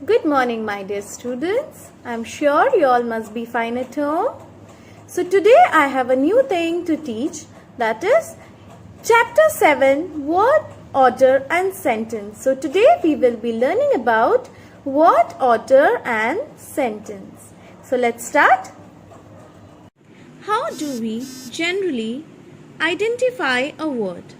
Good morning, my dear students. I'm sure you all must be fine at home. So today I have a new thing to teach, that is Chapter 7, Word, Order and Sentence. So today we will be learning about word order and sentence. So let's start. How do we generally identify a word?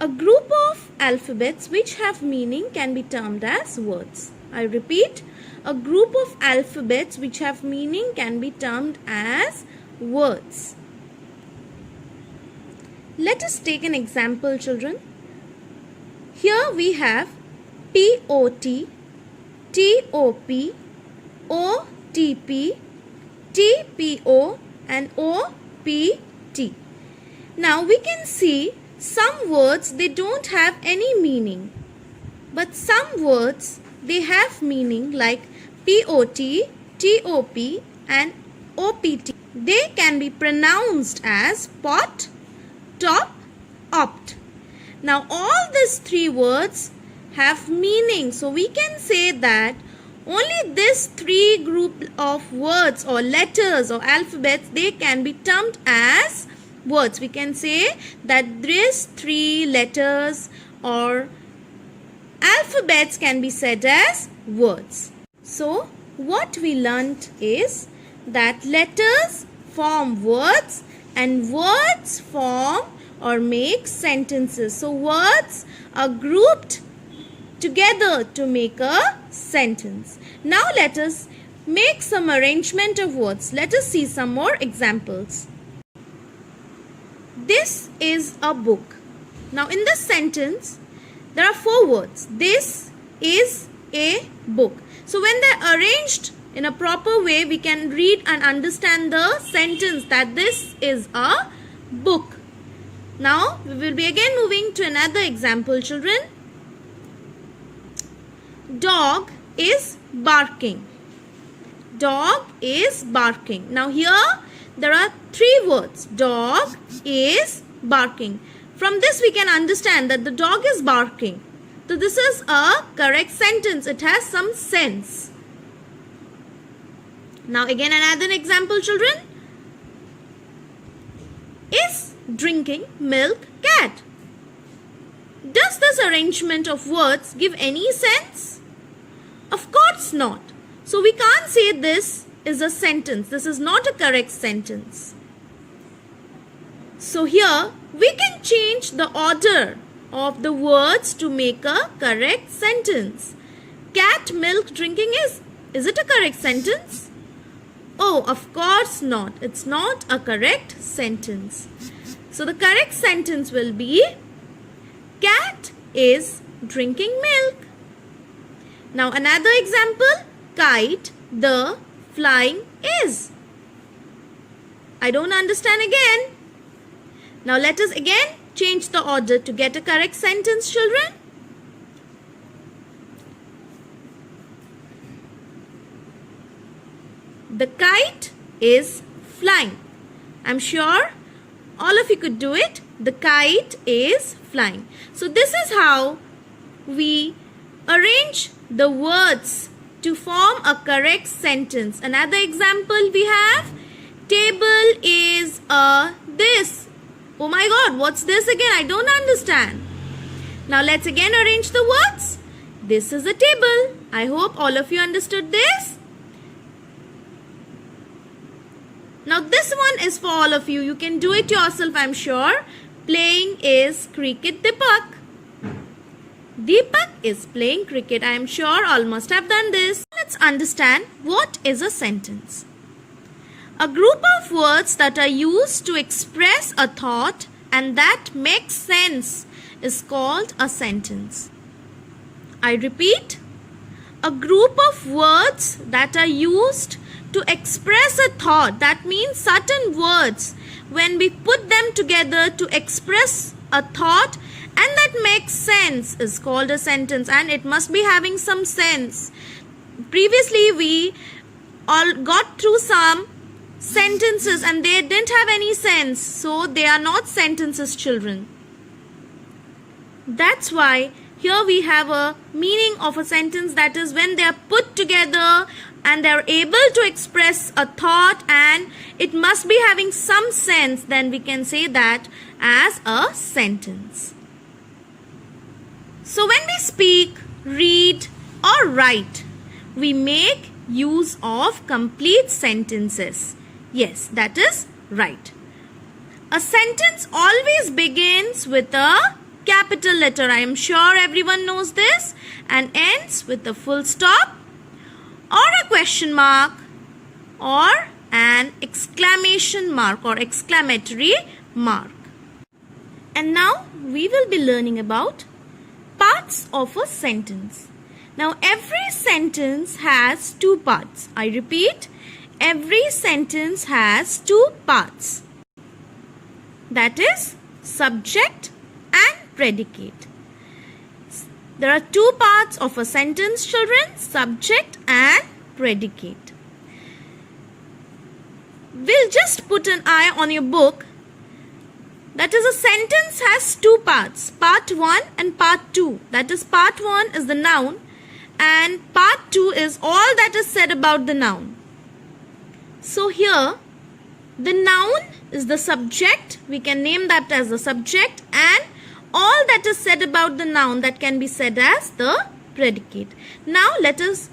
A group of alphabets which have meaning can be termed as words. I repeat, a group of alphabets which have meaning can be termed as words. Let us take an example, children. Here we have P-O-T, T-O-P, O-T-P, T-P-O and O-P-T. Now we can see some words they don't have any meaning, but some words they have meaning, like P-O-T, T-O-P and O-P-T. They can be pronounced as pot, top, opt. Now all these three words have meaning, so we can say that only this three group of words or letters or alphabets, they can be termed as words. We can say that these three letters or alphabets can be said as words. So what we learnt is that letters form words and words form or make sentences. So words are grouped together to make a sentence. Now let us make some arrangement of words. Let us see some more examples. This is a book. Now in this sentence, there are four words. This is a book. So when they are arranged in a proper way, we can read and understand the sentence that this is a book. Now we will be again moving to another example, children. Dog is barking. Dog is barking. Now here there are three words. Dog is barking. From this we can understand that the dog is barking. So this is a correct sentence. It has some sense. Now again another example, children. Is drinking milk cat? Does this arrangement of words give any sense? Of course not. So we can't say this is a sentence. This is not a correct sentence. So here we can change the order of the words to make a correct sentence. Cat milk drinking is it a correct sentence? Oh, of course not. It's not a correct sentence. So the correct sentence will be cat is drinking milk. Now another example, kite the flying is. I don't understand again. Now let us again change the order to get a correct sentence, children. The kite is flying. I'm sure all of you could do it. The kite is flying. So this is how we arrange the words to form a correct sentence. Another example we have, table is a this. Oh my God, what's this again? I don't understand. Now let's again arrange the words. This is a table. I hope all of you understood this. Now this one is for all of you. You can do it yourself, I'm sure. Playing is cricket Deepak. Deepak is playing cricket. I am sure all must have done this. Let's understand what is a sentence. A group of words that are used to express a thought and that makes sense is called a sentence. I repeat, a group of words that are used to express a thought, that means certain words, when we put them together to express a thought and that makes sense, is called a sentence, and it must be having some sense. Previously we all got through some sentences and they didn't have any sense, so they are not sentences, children. That's why Here we have a meaning of a sentence, that is when they are put together and they are able to express a thought and it must be having some sense, then we can say that as a sentence. So when we speak, read or write, we make use of complete sentences. Yes, that is right. A sentence always begins with a capital letter. I am sure everyone knows this, and ends with a full stop or a question mark or an exclamation mark or exclamatory mark. And now we will be learning about parts of a sentence. Now every sentence has two parts. I repeat, every sentence has two parts. That is subject and predicate. There are two parts of a sentence, children, subject and predicate. We'll just put an eye on your book. That is, a sentence has two parts, part 1 and part 2. That is, part 1 is the noun and part 2 is all that is said about the noun. So here, the noun is the subject. We can name that as the subject, and all that is said about the noun, that can be said as the predicate. Now let us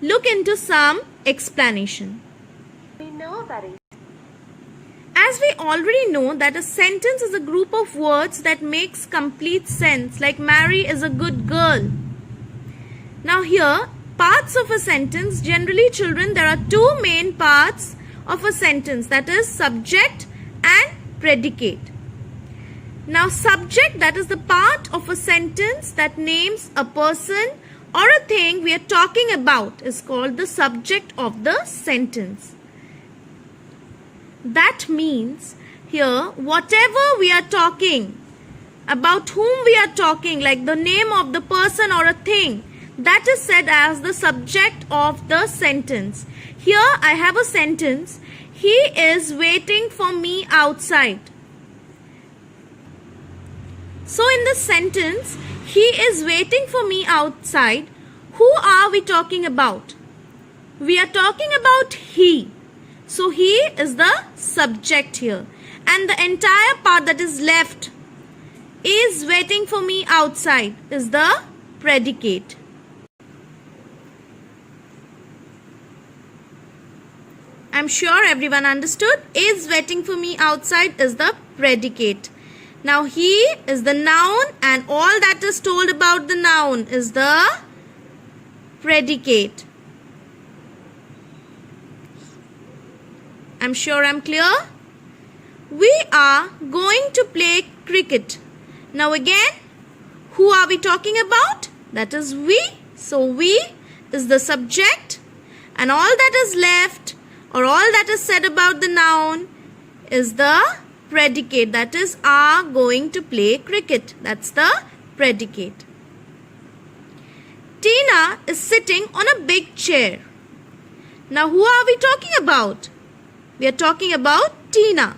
look into some explanation. As we already know that a sentence is a group of words that makes complete sense, like Mary is a good girl. Now here, parts of a sentence, generally children, there are two main parts of a sentence, that is subject and predicate. Now subject, that is the part of a sentence that names a person or a thing we are talking about, is called the subject of the sentence. That means here whatever we are talking, about whom we are talking, like the name of the person or a thing, that is said as the subject of the sentence. Here I have a sentence, he is waiting for me outside. So in this sentence, he is waiting for me outside, who are we talking about? We are talking about he. So he is the subject here, and the entire part that is left, is waiting for me outside, is the predicate. I'm sure everyone understood. Is waiting for me outside is the predicate. Now he is the noun and all that is told about the noun is the predicate. I'm sure I'm clear. We are going to play cricket. Now again, who are we talking about? That is we. So we is the subject, and all that is left or all that is said about the noun is the predicate, that is are going to play cricket. That's the predicate. Tina is sitting on a big chair. Now who are we talking about? We are talking about Tina.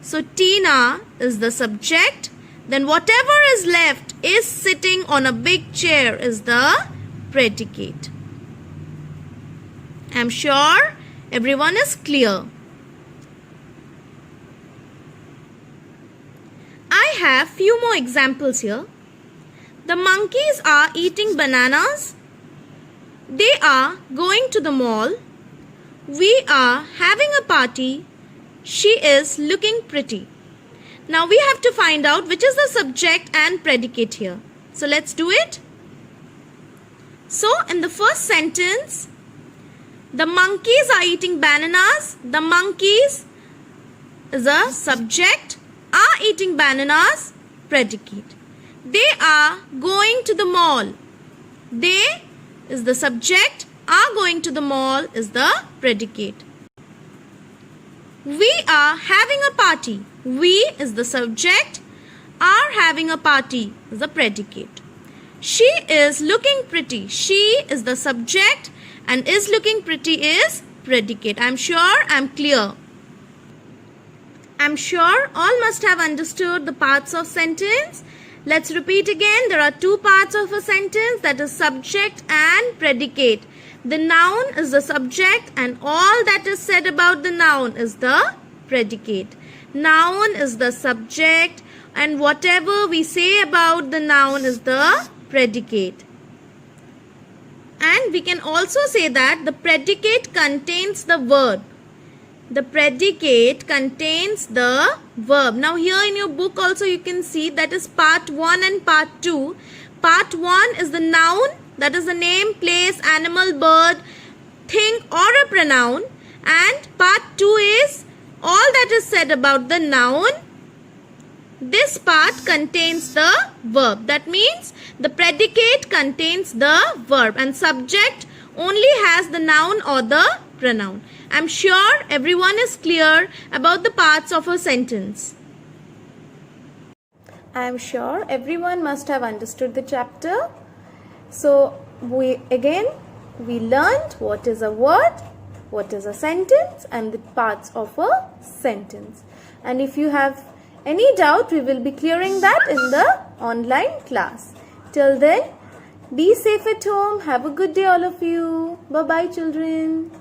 So Tina is the subject. Then whatever is left, is sitting on a big chair, is the predicate. I'm sure everyone is clear. I have few more examples here. The monkeys are eating bananas. They are going to the mall. We are having a party. She is looking pretty. Now we have to find out which is the subject and predicate here. So let's do it. So in the first sentence, the monkeys are eating bananas. The monkeys is a subject. Are eating bananas, predicate. They are going to the mall. They is the subject. Are going to the mall is the predicate. We are having a party. We is the subject. Are having a party is the predicate. She is looking pretty. She is the subject and is looking pretty is predicate. I'm sure I'm clear. I'm sure all must have understood the parts of sentence. Let's repeat again. There are two parts of a sentence, that is subject and predicate. The noun is the subject and all that is said about the noun is the predicate. Noun is the subject and whatever we say about the noun is the predicate. And we can also say that the predicate contains the verb. The predicate contains the verb. Now here in your book also you can see that is part 1 and part 2. Part 1 is the noun, that is the name, place, animal, bird, thing or a pronoun. And part 2 is all that is said about the noun. This part contains the verb. That means the predicate contains the verb and subject only has the noun or the pronoun. I am sure everyone is clear about the parts of a sentence. I am sure everyone must have understood the chapter. So we learned what is a word, what is a sentence and the parts of a sentence. And if you have any doubt, we will be clearing that in the online class. Till then, be safe at home. Have a good day all of you. Bye-bye children.